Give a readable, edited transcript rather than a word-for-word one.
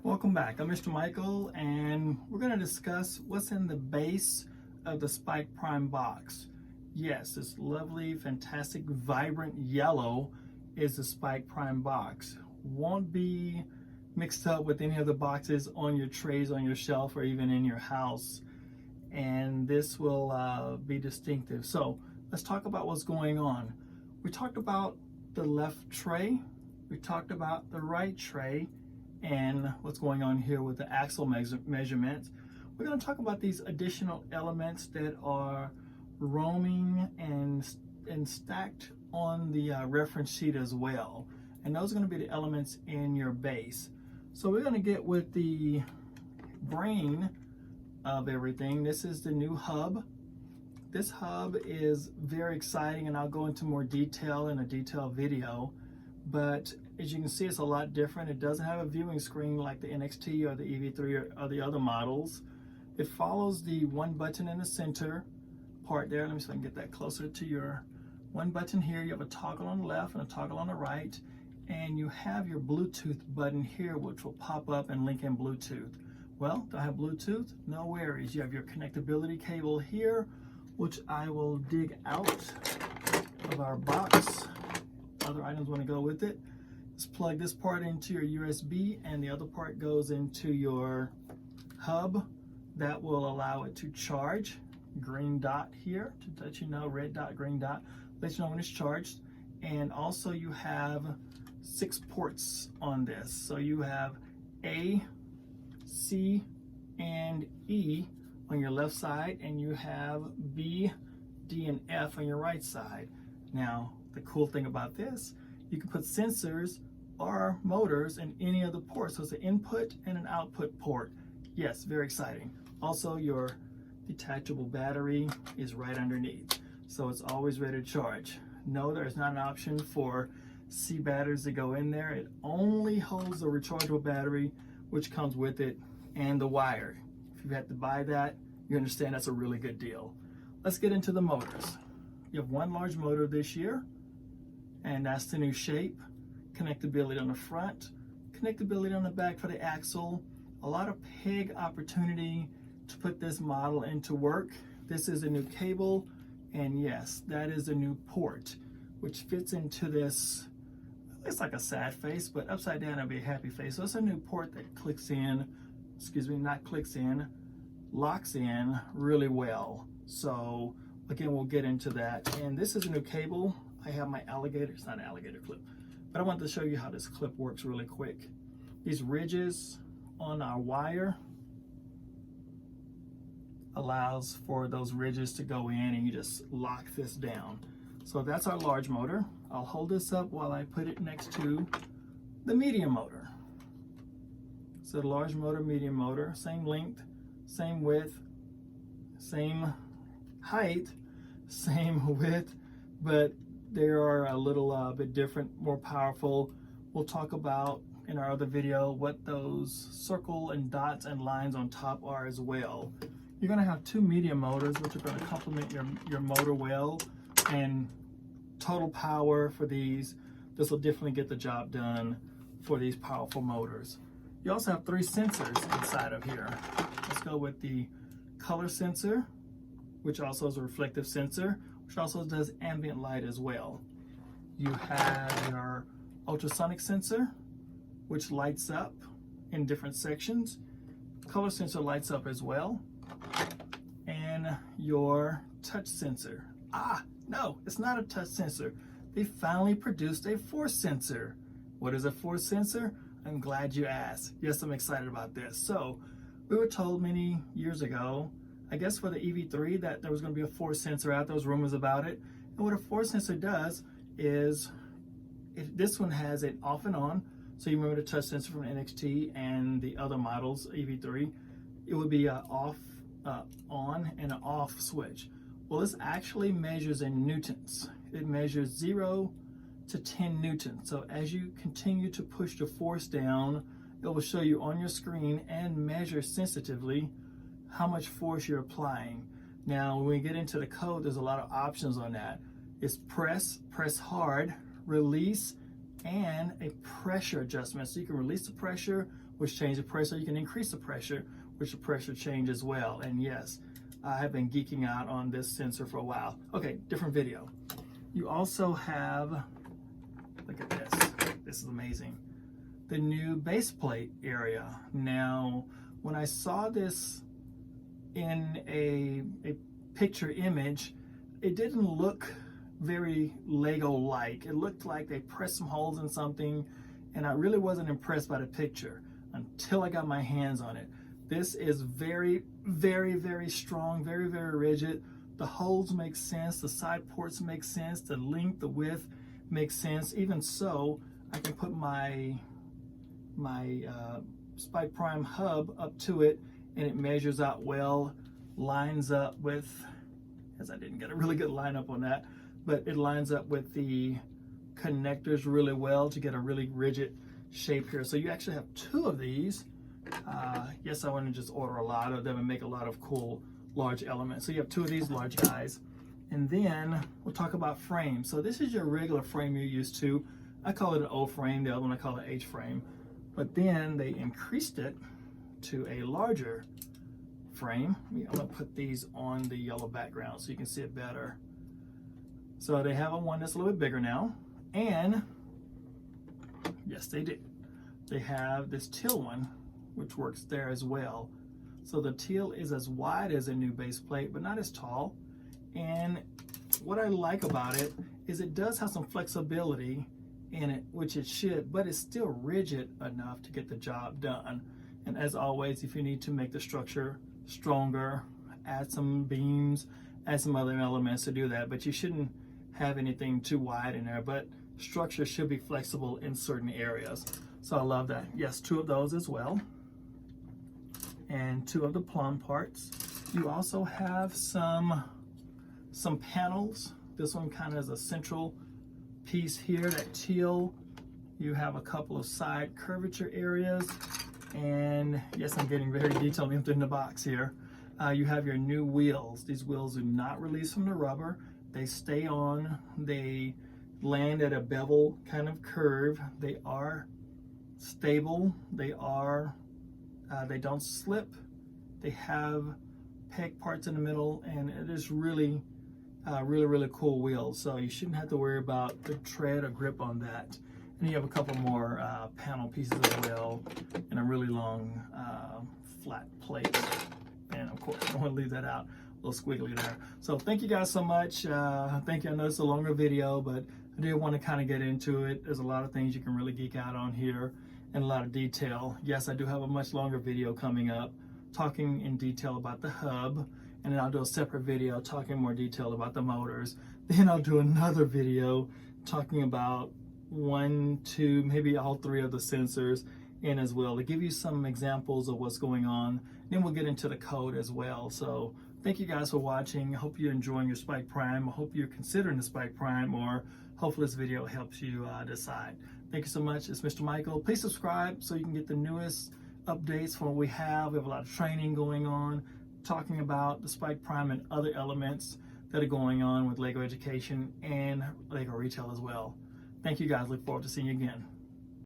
Welcome back. I'm Mr. Michael, and we're going to discuss what's in the base of the Spike Prime box. Yes, this lovely, fantastic, vibrant yellow is the Spike Prime box. Won't be mixed up with any of the boxes on your trays, on your shelf, or even in your house. And this will be distinctive. So let's talk about what's going on. We talked about the left tray. We talked about the right tray and what's going on here with the axle measurements. We're going to talk about these additional elements that are roaming and stacked on the reference sheet as well. And those are going to be the elements in your base. So we're going to get with the brain of everything. This is the new hub. This hub is very exciting, and I'll go into more detail in a detailed video. But as you can see, it's a lot different. It doesn't have a viewing screen like the NXT or the EV3 or the other models. It follows the one button in the center part there. Let me see if I can get that closer to your one button here. You have a toggle on the left and a toggle on the right. And you have your Bluetooth button here, which will pop up and link in Bluetooth. Well, do I have Bluetooth? No worries. You have your connectability cable here, which I will dig out of our box. Other items want to go with it. Just plug this part into your USB, and the other part goes into your hub. That will allow it to charge. Green dot here to let you know, red dot, green dot, let you know when it's charged. And also you have 6 ports on this. So you have A, C, and E on your left side, and you have B, D, and F on your right side. Now, the cool thing about this, you can put sensors or motors in any of the ports. So it's an input and an output port. Yes, very exciting. Also, your detachable battery is right underneath. So it's always ready to charge. No, there's not an option for C batteries to go in there. It only holds the rechargeable battery, which comes with it, and the wire. If you had to buy that, you understand that's a really good deal. Let's get into the motors. You have one large motor this year, and that's the new shape. Connectability on the front, connectability on the back for the axle. A lot of peg opportunity to put this model into work. This is a new cable, and yes, that is a new port, which fits into this. It's like a sad face, but upside down it'll be a happy face. So it's a new port that clicks in, not clicks in, locks in really well. So again, we'll get into that. And this is a new cable. I have my alligator, it's not an alligator clip, but I wanted to show you how this clip works really quick. These ridges on our wire allows for those ridges to go in, and you just lock this down. So that's our large motor. I'll hold this up while I put it next to the medium motor. So the large motor, medium motor, same length, same width, same height, same width, but they are a little bit different, more powerful. We'll talk about in our other video what those circle and dots and lines on top are as well. You're going to have 2 medium motors, which are going to complement your motor well, and total power for these. This will definitely get the job done for these powerful motors. You also have 3 sensors inside of here. Let's go with the color sensor, which also is a reflective sensor, which also does ambient light as well. You have your ultrasonic sensor, which lights up in different sections. Color sensor lights up as well. And your touch sensor. No, it's not a touch sensor. They finally produced a force sensor. What is a force sensor? I'm glad you asked. Yes, I'm excited about this. So we were told many years ago, I guess for the EV3, that there was going to be a force sensor out. There was rumors about it. And what a force sensor does is, this one has it off and on. So you remember the touch sensor from NXT and the other models, EV3, it would be off, on, and an off switch. Well, this actually measures in newtons. It measures 0 to 10 newtons. So as you continue to push the force down, it will show you on your screen and measure sensitively how much force you're applying. Now, when we get into the code, there's a lot of options on that. It's press hard, release, and a pressure adjustment. So you can release the pressure, which changes the pressure. You can increase the pressure, which the pressure change as well. And yes, I have been geeking out on this sensor for a while. Okay, different video. You also have, look at this. This is amazing. The new base plate area. Now, when I saw this in a picture image, it didn't look very Lego-like. It looked like they pressed some holes in something, and I really wasn't impressed by the picture until I got my hands on it. This is very, very, very strong, very, very rigid. The holes make sense, the side ports make sense, the length, the width makes sense. Even so, I can put my Spike Prime hub up to it, and it measures out well, lines up with, as I didn't get a really good lineup on that, but it lines up with the connectors really well to get a really rigid shape here. So you actually have two of these. Yes, I want to just order a lot of them and make a lot of cool large elements. So you have two of these large guys. And then we'll talk about frames. So this is your regular frame you're used to. I call it an O frame, the other one I call it H frame. But then they increased it to a larger frame. I'm gonna put these on the yellow background so you can see it better. So they have a one that's a little bit bigger now. And yes, they do. They have this teal one, which works there as well. So the teal is as wide as a new base plate, but not as tall. And what I like about it is it does have some flexibility in it, which it should, but it's still rigid enough to get the job done. And as always, if you need to make the structure stronger, add some beams, add some other elements to do that, but you shouldn't have anything too wide in there, but structure should be flexible in certain areas. So I love that. Yes, two of those as well. And two of the plumb parts. You also have some panels. This one kind of is a central piece here, that teal. You have a couple of side curvature areas. And yes, I'm getting very detailed in the box here. You have your new wheels. These wheels do not release from the rubber. They stay on. They land at a bevel kind of curve. They are stable. They don't slip. They have peg parts in the middle, and it is really cool wheels. So you shouldn't have to worry about the tread or grip on that. And you have a couple more panel pieces as well, and a really long flat plate. And of course, I don't want to leave that out, a little squiggly there. So thank you guys so much. Thank you. I know it's a longer video, but I did want to kind of get into it. There's a lot of things you can really geek out on here and a lot of detail. Yes, I do have a much longer video coming up talking in detail about the hub, and then I'll do a separate video talking more detail about the motors. Then I'll do another video talking about 1, 2, maybe all 3 of the sensors in as well, to give you some examples of what's going on. Then we'll get into the code as well. So thank you guys for watching. I hope you're enjoying your Spike Prime. I hope you're considering the Spike Prime, or hopefully this video helps you decide. Thank you so much. It's Mr. Michael. Please subscribe so you can get the newest updates from what we have. We have a lot of training going on, talking about the Spike Prime and other elements that are going on with LEGO Education and LEGO Retail as well. Thank you guys. Look forward to seeing you again.